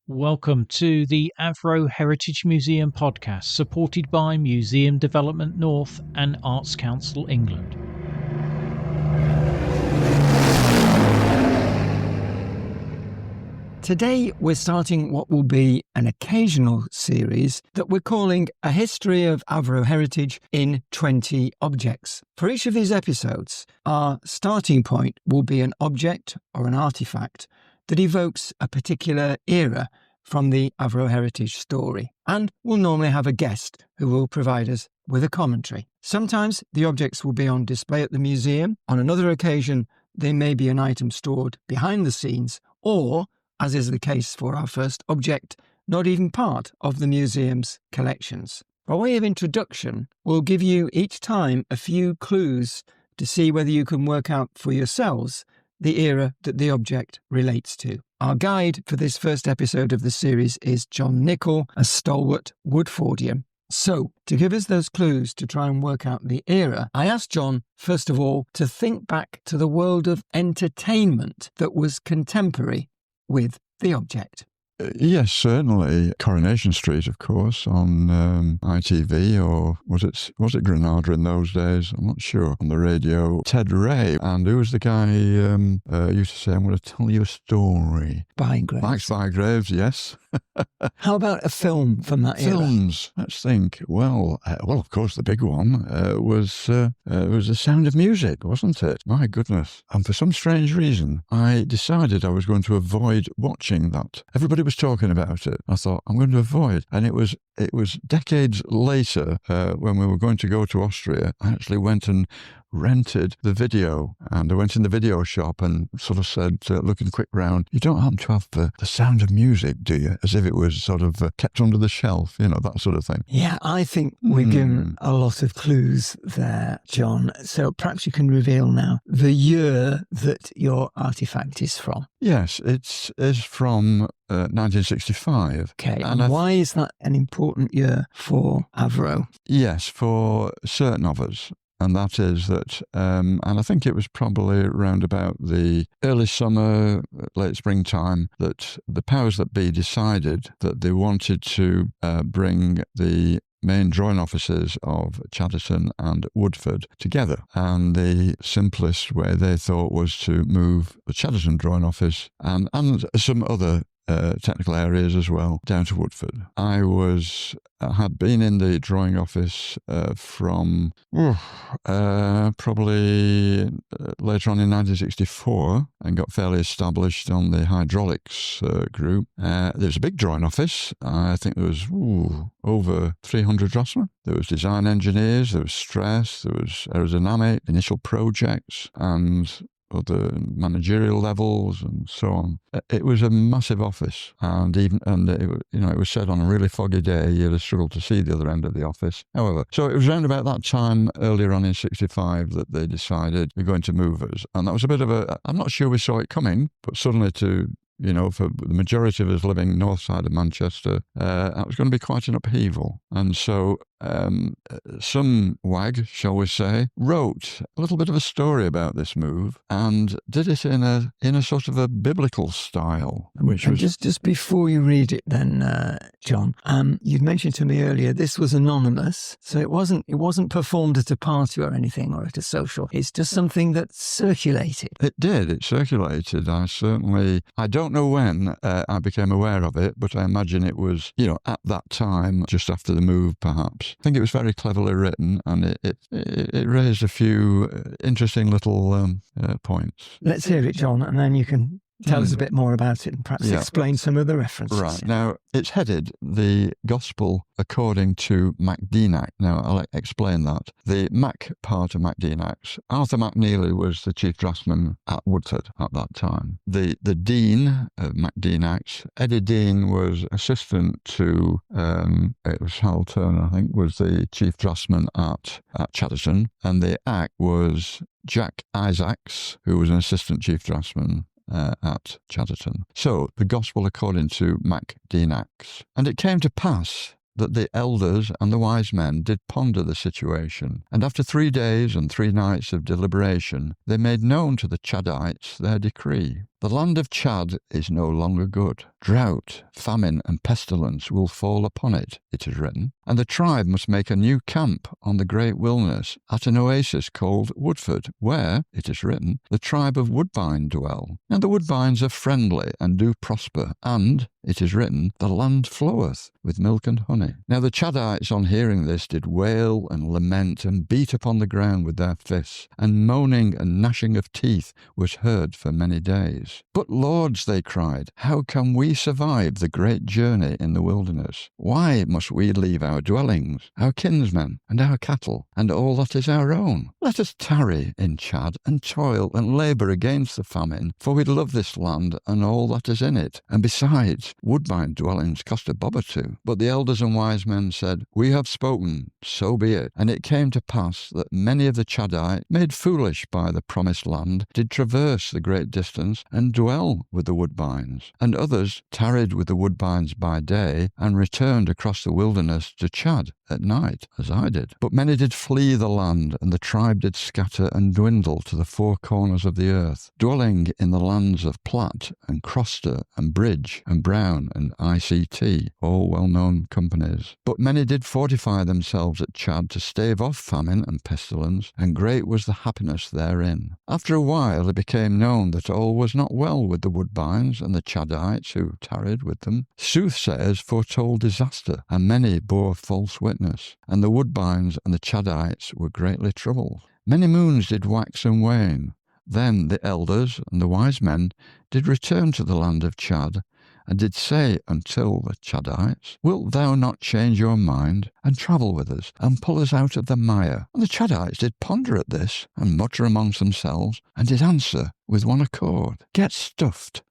Welcome to the Avro Heritage Museum podcast, supported by Museum Development North and Arts Council England. Today we're starting what will be an occasional series that we're calling A History of Avro Heritage in 20 Objects. For each of these episodes, our starting point will be an object or an artefact that evokes a particular era from the Avro Heritage story, and we'll normally have a guest who will provide us with a commentary. Sometimes the objects will be on display at the museum. On another occasion, they may be an item stored behind the scenes, or, as is the case for our first object, not even part of the museum's collections. By way of introduction, we'll give you each time a few clues to see whether you can work out for yourselves the era that the object relates to. Our guide for this first episode of the series is John Nicholl, a stalwart Woodfordian. So, to give us those clues to try and work out the era, I asked John, first of all, to think back to the world of entertainment that was contemporary with the object. Yes, certainly. Coronation Street, of course, on ITV, or was it Granada in those days? I'm not sure. On the radio, Ted Ray, and who was the guy used to say, "I'm going to tell you a story." Bygraves. Max Bygraves, yes. How about a film from that era? Films. Let's think. Well, of course, the big one was The Sound of Music, wasn't it? My goodness! And for some strange reason, I decided I was going to avoid watching that. Everybody was talking about it. I thought, I'm going to avoid. And it was decades later, when we were going to go to Austria, I actually went and rented the video, and I went in the video shop and sort of said, looking quick round, "You don't happen to have the Sound of Music, do you?" As if it was sort of kept under the shelf, that sort of thing. Yeah, I think we're given a lot of clues there, John. So perhaps you can reveal now the year that your artefact is from. Yes, it's from 1965. Okay, and why is that an important year for Avro? Yes, for certain of us. And that is that, and I think it was probably around about the early summer, late springtime, that the powers that be decided that they wanted to bring the main drawing offices of Chadderton and Woodford together. And the simplest way they thought was to move the Chadderton drawing office and some other technical areas as well down to Woodford. I had been in the drawing office from probably later on in 1964 and got fairly established on the hydraulics group. There was a big drawing office. I think there was over 300 draftsmen. There was design engineers, there was stress, there was aerodynamic, initial projects, and other managerial levels and so on. It was a massive office, and it was said on a really foggy day you'd struggle to see the other end of the office. However, so it was around about that time earlier on in 65 that they decided they're going to move us, and that was a bit of I'm not sure we saw it coming, but suddenly for the majority of us living north side of Manchester, that was going to be quite an upheaval. And so some wag, shall we say, wrote a little bit of a story about this move and did it in a sort of a biblical style, which was just before you read it, then, John, you'd mentioned to me earlier this was anonymous, so it wasn't performed at a party or anything or at a social. It's just something that circulated. It did. It circulated. I don't know when I became aware of it, but I imagine it was, at that time, just after the move, perhaps. I think it was very cleverly written, and it raised a few interesting little points. Let's hear it, John, and then you can tell us a bit more about it and perhaps explain some of the references. Right. Now, it's headed The Gospel According to MacDenac. Now, I'll explain that. The Mac part of MacDenac's, Arthur McNeely was the chief draftsman at Woodford at that time. The Dean of MacDenac's, Eddie Dean, was assistant to, it was Hal Turner, I think, was the chief draftsman at Chadderton, and the Ack was Jack Isaacs, who was an assistant chief draftsman at Chadderton. So, the Gospel According to MacDenac's. And it came to pass that the elders and the wise men did ponder the situation, and after 3 days and 3 nights of deliberation, they made known to the Chadites their decree. The land of Chad is no longer good. Drought, famine, and pestilence will fall upon it, it is written, and the tribe must make a new camp on the great wilderness at an oasis called Woodford, where, it is written, the tribe of Woodbine dwell. And the Woodbines are friendly and do prosper, and, it is written, the land floweth with milk and honey. Now the Chadites on hearing this did wail and lament and beat upon the ground with their fists, and moaning and gnashing of teeth was heard for many days. But lords, they cried, how can we survive the great journey in the wilderness? Why must we leave our dwellings, our kinsmen, and our cattle, and all that is our own? Let us tarry in Chad and toil and labour against the famine, for we love this land and all that is in it. And besides, Woodbine dwellings cost a bob or two. But the elders and wise men said, we have spoken, so be it. And it came to pass that many of the Chadites, made foolish by the promised land, did traverse the great distance and dwell with the Woodbines. And others tarried with the Woodbines by day and returned across the wilderness to Chad at night, as I did. But many did flee the land, and the tribe did scatter and dwindle to the four corners of the earth, dwelling in the lands of Platte and Croster and Bridge and Brown and ICT, all well-known companies. But many did fortify themselves at Chad to stave off famine and pestilence, and great was the happiness therein. After a while it became known that all was not well with the Woodbines and the Chadites who tarried with them. Soothsayers foretold disaster, and many bore false witness, and the Woodbines and the Chadites were greatly troubled. Many moons did wax and wane. Then the elders and the wise men did return to the land of Chad, and did say until the Chadites, wilt thou not change your mind, and travel with us, and pull us out of the mire? And the Chadites did ponder at this, and mutter amongst themselves, and did answer with one accord, get stuffed.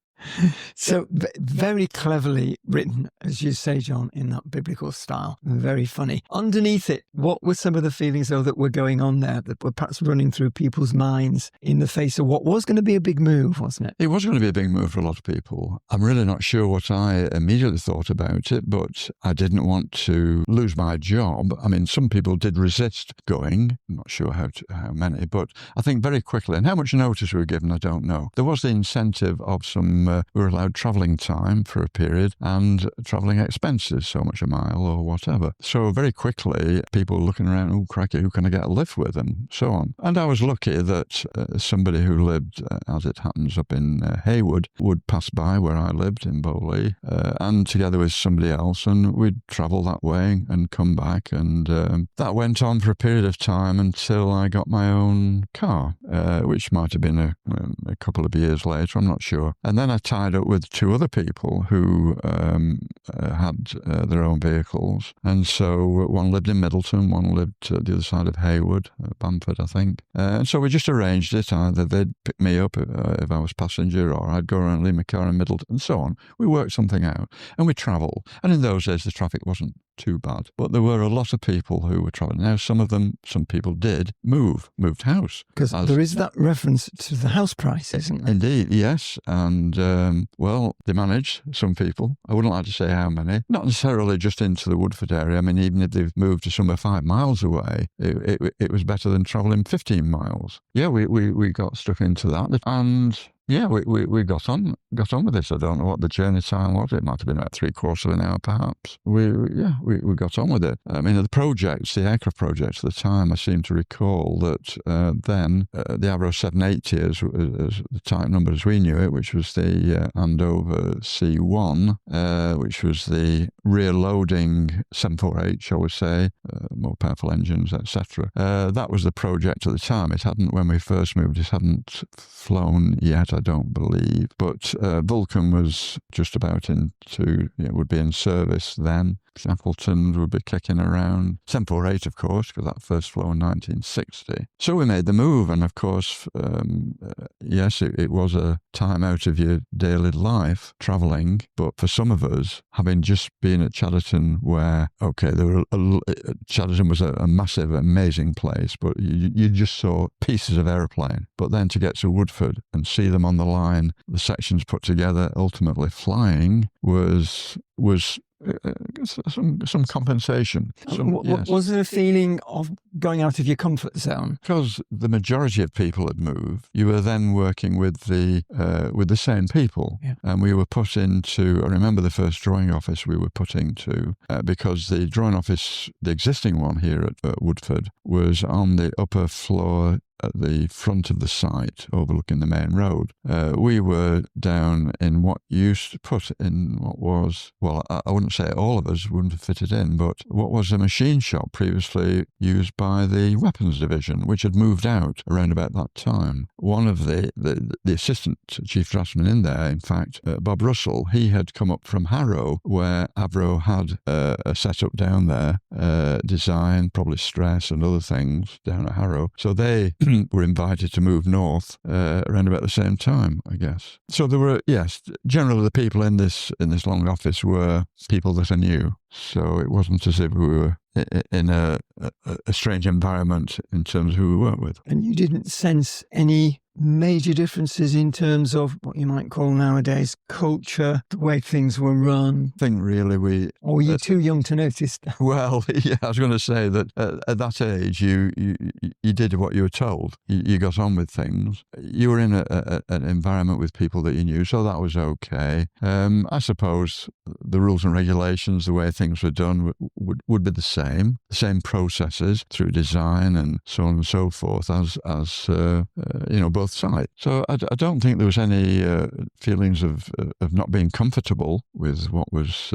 So very cleverly written, as you say, John, in that biblical style. Very funny. Underneath it, what were some of the feelings, though, that were going on there, that were perhaps running through people's minds in the face of what was going to be a big move, wasn't it? It was going to be a big move for a lot of people. I'm really not sure what I immediately thought about it, but I didn't want to lose my job. I mean, some people did resist going. I'm not sure how many, but I think very quickly, and how much notice we were given, I don't know. There was the incentive of some we were allowed travelling time for a period and travelling expenses, so much a mile or whatever. So very quickly, people were looking around, oh, crikey, who can I get a lift with, and so on. And I was lucky that somebody who lived, as it happens, up in Haywood, would pass by where I lived in Bowley, and together with somebody else, and we'd travel that way and come back. And that went on for a period of time until I got my own car, which might have been a couple of years later, I'm not sure. And then I tied up with two other people who had their own vehicles. And so one lived in Middleton, one lived the other side of Haywood, Bamford, I think. And so we just arranged it. Either they'd pick me up if I was passenger, or I'd go around and leave my car in Middleton, and so on. We worked something out, and we travel. And in those days, the traffic wasn't too bad. But there were a lot of people who were travelling. Now, some people did moved house. Because there is that reference to the house price, isn't there? Indeed, yes. And, well, they managed, some people. I wouldn't like to say how many. Not necessarily just into the Woodford area. I mean, even if they've moved to somewhere 5 miles away, it was better than travelling 15 miles. Yeah, we got stuck into that. And yeah, we got on with this. I don't know what the journey time was. It might have been about 3/4 of an hour, perhaps. We got on with it. I mean, the aircraft projects at the time, I seem to recall that then the Avro 780 as the type number as we knew it, which was the Andover C1, which was the rear loading 748, shall we say, more powerful engines, etc. That was the project at the time. It hadn't, when we first moved, it hadn't flown yet, I don't believe. But Vulcan was just about would be in service then. Shackleton would be kicking around. 748, of course, because that first flew in 1960. So we made the move, and of course, yes, it was a time out of your daily life, travelling. But for some of us, having just been at Chadderton, where, okay, Chadderton was a massive, amazing place, but you just saw pieces of aeroplane. But then to get to Woodford and see them on the line, the sections put together, ultimately flying, was some compensation. Yes. Was there a feeling of going out of your comfort zone? Because the majority of people had moved, you were then working with the same people, and we were put into. I remember the first drawing office we were put into because the drawing office, the existing one here at Woodford, was on the upper floor at the front of the site overlooking the main road. We were down in what used to put in what was, well, I wouldn't say all of us wouldn't have fitted in, but what was a machine shop previously used by the weapons division, which had moved out around about that time. One of the assistant chief draftsman in there, in fact, Bob Russell, he had come up from Harrow, where Avro had a setup down there, design, probably stress and other things down at Harrow. So they were invited to move north around about the same time, I guess. So there were, yes, generally the people in this long office were people that I knew. So it wasn't as if we were in a strange environment in terms of who we worked with. And you didn't sense any major differences in terms of what you might call nowadays culture, the way things were run? I think really Or were you too young to notice that? Well, yeah, I was going to say that at that age you did what you were told. You got on with things. You were in an environment with people that you knew, so that was okay. I suppose the rules and regulations, the way things were done would be the same processes through design and so on and so forth as both sides. So I don't think there was any feelings of not being comfortable with what was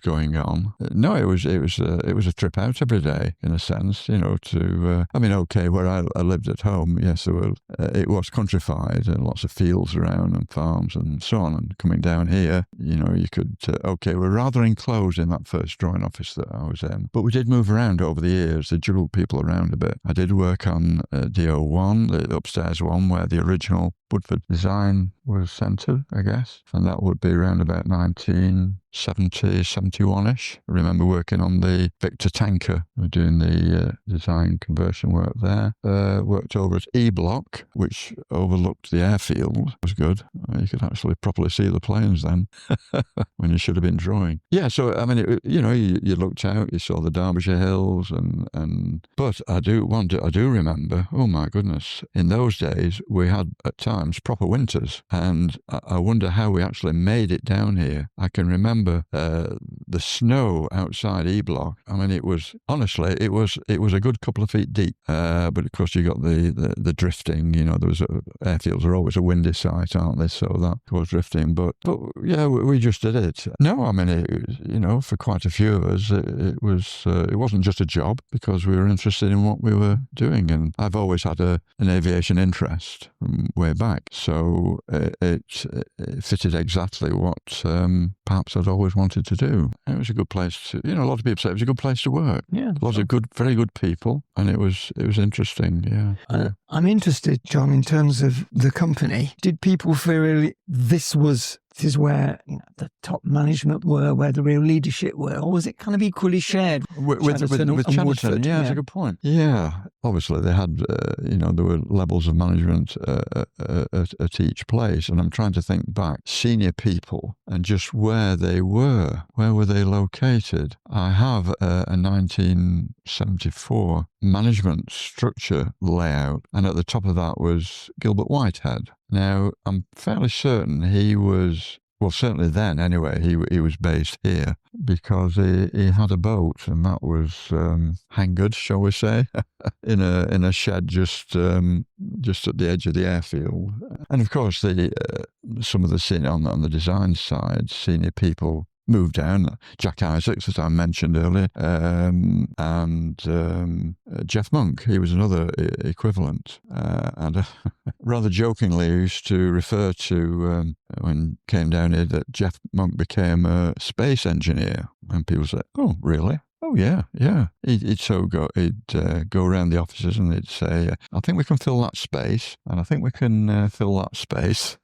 going on. No, it was a trip out every day in a sense. Okay, where I lived at home, yes, it was countrified and lots of fields around and farms and so on. And coming down here, you could we're rather enclosed in that first drawing office that I was in, but we did move around over the years. They juggled people around a bit. I did work on DO1, the upstairs one, where the original Woodford design was centred, I guess, and that would be around about 1970, 71-ish. I remember working on the Victor tanker, doing the design conversion work there. Worked over at E Block, which overlooked the airfield. It was good. You could actually properly see the planes then, when you should have been drawing. Yeah, so I mean, you looked out, you saw the Derbyshire Hills, but I do remember. Oh my goodness! In those days, we had at times proper winters, and I wonder how we actually made it down here. I can remember the snow outside E Block. I mean, it was honestly it was a good couple of feet deep. But of course, you got the drifting. There was airfields are always a windy site, aren't they? So that was drifting. But yeah, we just did it. No, I mean, for quite a few of us, it wasn't just a job because we were interested in what we were doing, and I've always had an aviation interest from way back. So it fitted exactly what perhaps I'd always wanted to do. It was a good place to, a lot of people say it was a good place to work. Yeah, lots of very good people, and it was interesting. Yeah. I'm interested, John, in terms of the company. Did people feel really this is where the top management were, where the real leadership were, or was it kind of equally shared with Chadderton? Woodford? Yeah, that's a good point. Yeah, obviously they had, there were levels of management at each place, and I'm trying to think back, senior people and just where they were. Where were they located? I have a 1974 management structure layout, and at the top of that was Gilbert Whitehead. Now, I'm fairly certain he was, well, certainly then anyway, he was based here because he had a boat, and that was hangared, shall we say, in a shed just at the edge of the airfield. And of course, some of the senior on the design side, senior people moved down. Jack Isaacs, as I mentioned earlier, and Jeff Monk, he was another equivalent. And rather jokingly, he used to refer to, when he came down here, that Jeff Monk became a space engineer. And people said, oh, really? Oh, yeah. He'd go around the offices and he'd say, I think we can fill that space, and I think we can fill that space.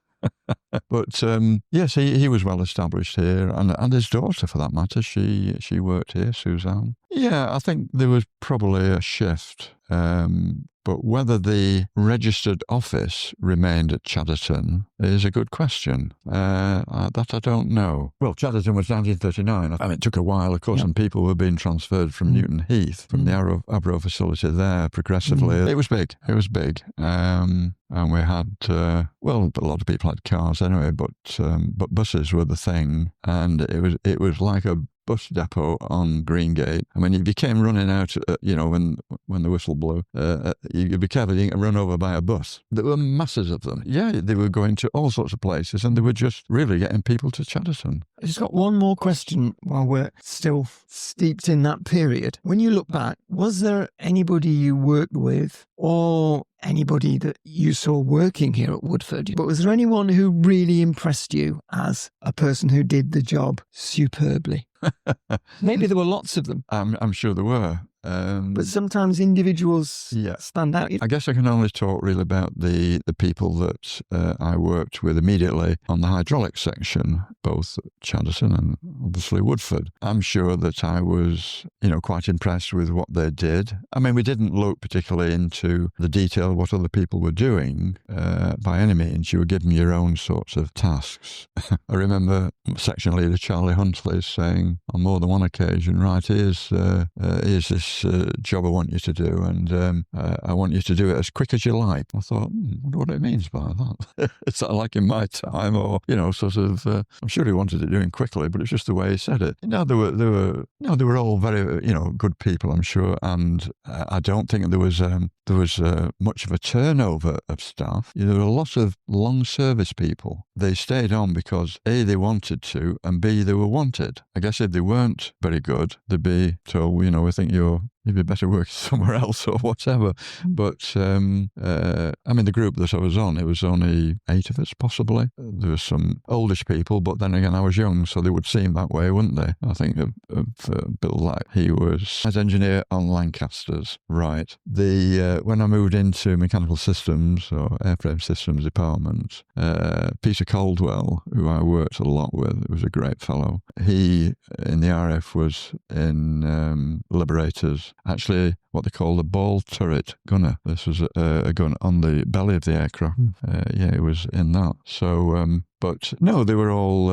But yes, he was well established here, and his daughter, for that matter, she worked here, Suzanne. Yeah, I think there was probably a shift, but But whether the registered office remained at Chadderton is a good question. That I don't know. Well, Chadderton was 1939. I mean, it took a while, of course, and people were being transferred from Newton Heath, from the Avro facility there progressively. It was big. It was big. And we had, well, a lot of people had cars anyway, but buses were the thing. And it was like a bus depot on Greengate. I mean, if you came running out, when the whistle blew, you'd be careful you didn't get run over by a bus. There were masses of them. Yeah, they were going to all sorts of places, and they were just really getting people to Chadderton. I just got one more question while we're still steeped in that period. When you look back, was there anybody you worked with or anybody that you saw working here at Woodford? But was there anyone who really impressed you as a person who did the job superbly? Maybe there were lots of them. I'm sure there were. But sometimes individuals stand out. I guess I can only talk really about the people that I worked with immediately on the hydraulic section, both at Chadderton and obviously Woodford. I'm sure that I was, quite impressed with what they did. I mean, we didn't look particularly into the detail of what other people were doing by any means. You were given your own sorts of tasks. I remember section leader Charlie Huntley saying on more than one occasion, right, here's this job I want you to do, and I want you to do it as quick as you like. I thought, I wonder what it means by that. It's not like in my time, or sort of. I'm sure he wanted it doing quickly, but it's just the way he said it. They were all very good people, I'm sure, and I don't think there was much of a turnover of staff. There were a lot of long service people. They stayed on because A, they wanted to, and B, they were wanted. I guess if they weren't very good, they'd be told, we think you'd be better working somewhere else or whatever. But, I mean, the group that I was on, it was only 8 of us, possibly. There were some oldish people, but then again, I was young, so they would seem that way, wouldn't they? I think of Bill Lack. He was as engineer on Lancasters, right. When I moved into mechanical systems or airframe systems department, Peter Caldwell, who I worked a lot with, was a great fellow. He, in the RF, was in Liberators, actually what they call the ball turret gunner. This was a gun on the belly of the aircraft. It was in that. So, but no, they were all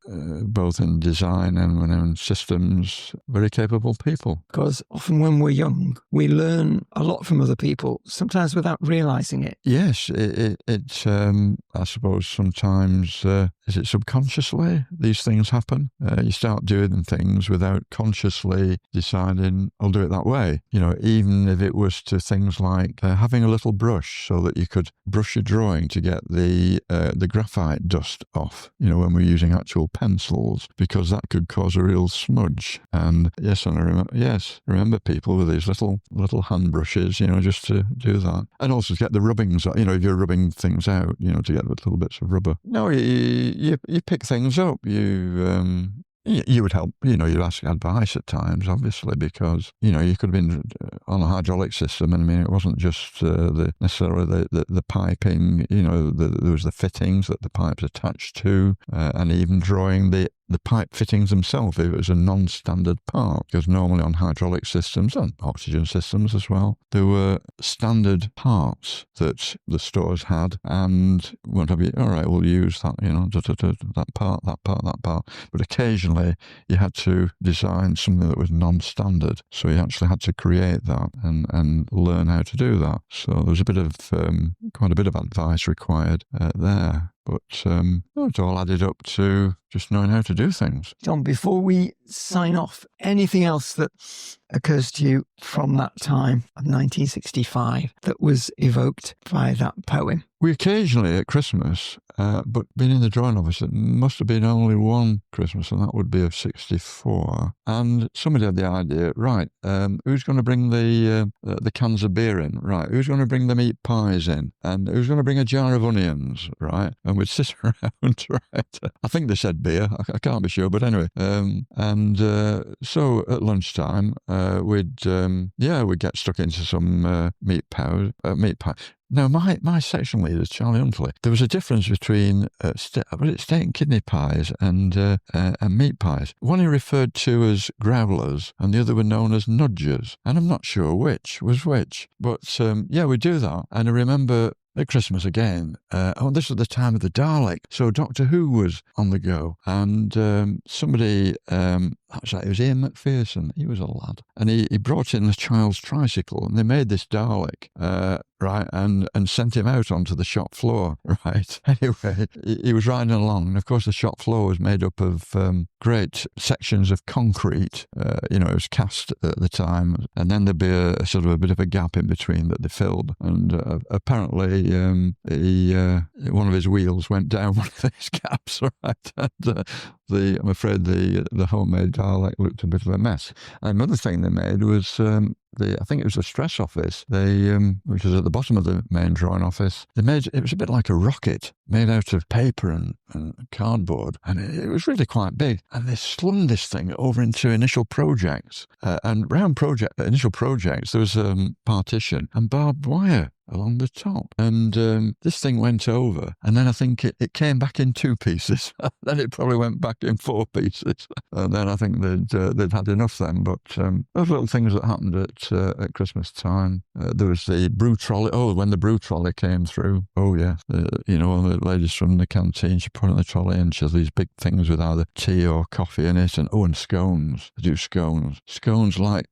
both in design and in systems, very capable people. Because often when we're young, we learn a lot from other people, sometimes without realising it. Yes, I suppose sometimes, is it subconsciously these things happen? You start doing things without consciously deciding, I'll do it that way. Even if it was to things like having a little brush so that you could brush your drawing to get the graphite dust off, when we're using actual pencils, because that could cause a real smudge. And I remember people with these little hand brushes, just to do that. And also to get the rubbings, if you're rubbing things out, to get the little bits of rubber. No, you pick things up. You would help, you'd ask advice at times, obviously, because, you could have been on a hydraulic system, and I mean, it wasn't just necessarily the piping, there was the fittings that the pipes attached to, and even drawing the pipe fittings themselves if it was a non-standard part, because normally on hydraulic systems and oxygen systems as well, there were standard parts that the stores had, and won't have you, all right, we'll use that, that part. But occasionally you had to design something that was non-standard, so you actually had to create that and learn how to do that. So there was quite a bit of advice required there. But it all added up to just knowing how to do things. John, before we sign off, anything else that occurs to you from that time of 1965 that was evoked by that poem? We occasionally at Christmas, but being in the drawing office, it must have been only one Christmas, and that would be of 64. And somebody had the idea, right, who's going to bring the cans of beer in? Right, who's going to bring the meat pies in? And who's going to bring a jar of onions? Right, and we'd sit around, right? I think they said beer, I can't be sure, but anyway. So at lunchtime, we'd get stuck into some meat pie. Now, my section leader, Charlie Huntley, there was a difference between steak and kidney pies and meat pies. One he referred to as growlers, and the other were known as nudgers. And I'm not sure which was which. But we do that. And I remember at Christmas again, this was the time of the Dalek, so Doctor Who was on the go, and somebody, it was Ian McPherson, he was a lad, and he brought in a child's tricycle, and they made this Dalek, right, and sent him out onto the shop floor, right. Anyway, he was riding along, and of course the shop floor was made up of great sections of concrete, it was cast at the time, and then there'd be a sort of a bit of a gap in between that they filled, and apparently one of his wheels went down one of these gaps, right, and I'm afraid the homemade Dalek looked a bit of a mess. And another thing they made was I think it was the stress office. Which was at the bottom of the main drawing office. It was a bit like a rocket made out of paper and cardboard, and it was really quite big. And they slung this thing over into initial projects, and round initial projects there was partition and barbed wire along the top, and this thing went over, and then I think it came back in 2 pieces. Then it probably went back in 4 pieces, and then I think they'd had enough then. But those little things that happened at Christmas time. There was the brew trolley. Oh, when the brew trolley came through. Oh yeah, one of the ladies from the canteen, she put in the trolley, and she has these big things with either tea or coffee in it, and scones. They do scones like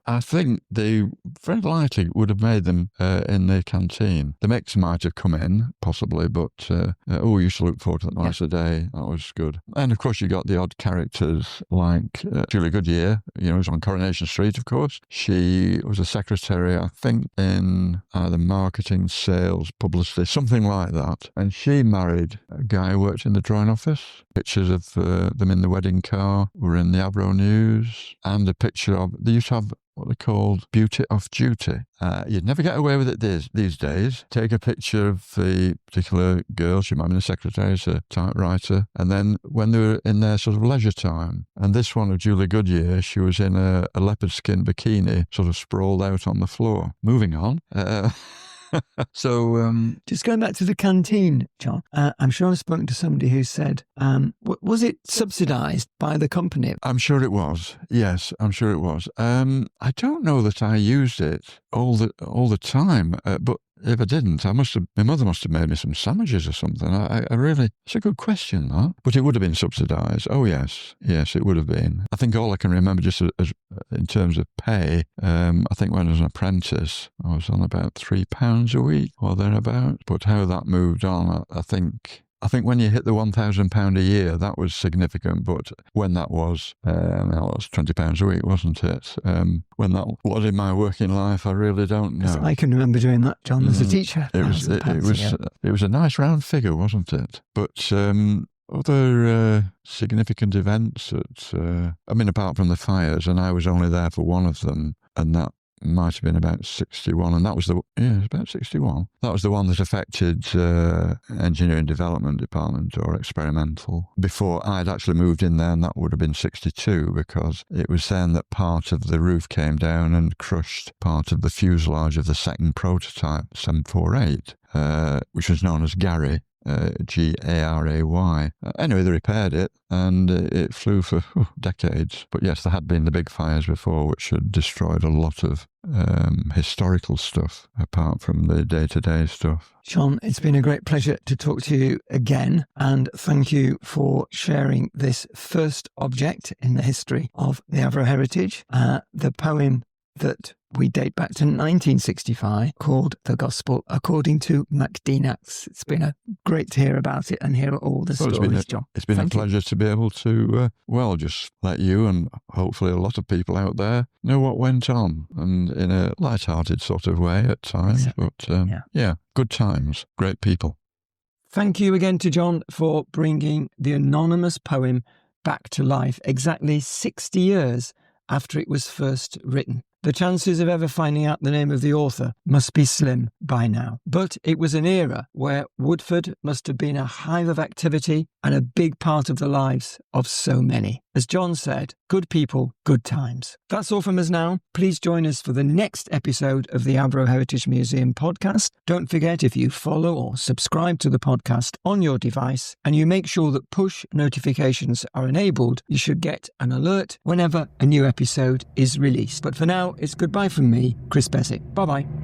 I think they very likely would have made them in the canteen. The mix might have come in, possibly, but we used to look forward to that nice a day. That was good. And of course, you got the odd characters like Julie Goodyear, was on Coronation Street, of course. She was a secretary, I think, in either marketing, sales, publicity, something like that. And she married a guy who worked in the drawing office. Pictures of them in the wedding car were in the Avro News, and a picture of, they used to have what they called beauty off duty. You'd never get away with it these days. Take a picture of the particular girl, she might have been a secretary, a typewriter, and then when they were in their sort of leisure time, and this one of Julie Goodyear, she was in a leopard skin bikini, sort of sprawled out on the floor. Moving on. So, just going back to the canteen, John, I'm sure I've spoken to somebody who said, was it subsidised by the company? I'm sure it was. Yes, I'm sure it was. I don't know that I used it all the time, but if I didn't, my mother must have made me some sandwiches or something. I really, it's a good question, that. But it would have been subsidised. Oh, yes, it would have been. I think all I can remember just as in terms of pay, I think when I was an apprentice, I was on about £3 a week or thereabouts. But how that moved on, I think when you hit the £1,000 a year, that was significant. But when that was, it was £20 a week, wasn't it? When that was in my working life, I really don't know. I can remember doing that, John, as a teacher. It was a nice round figure, wasn't it? But other significant events apart from the fires, and I was only there for one of them, and that might have been about 61, and that was about 61. That was the one that affected engineering development department or experimental. Before I'd actually moved in there, and that would have been 62, because it was then that part of the roof came down and crushed part of the fuselage of the second prototype 748, which was known as Gary. Garay. Anyway, they repaired it, and it flew for decades. But yes, there had been the big fires before, which had destroyed a lot of historical stuff, apart from the day-to-day stuff. John, it's been a great pleasure to talk to you again, and thank you for sharing this first object in the history of the Avro Heritage, the poem that we date back to 1965, called The Gospel According to MacDinax. It's been great to hear about it and hear all the stories, John. It's been a pleasure to be able to, just let you and hopefully a lot of people out there know what went on, and in a light-hearted sort of way at times. Exactly. But good times, great people. Thank you again to John for bringing the anonymous poem back to life exactly 60 years after it was first written. The chances of ever finding out the name of the author must be slim by now. But it was an era where Woodford must have been a hive of activity and a big part of the lives of so many. as John said, good people, good times. That's all from us now. Please join us for the next episode of the Avro Heritage Museum podcast. Don't forget, if you follow or subscribe to the podcast on your device and you make sure that push notifications are enabled, you should get an alert whenever a new episode is released. But for now, it's goodbye from me, Chris Beswick. Bye-bye.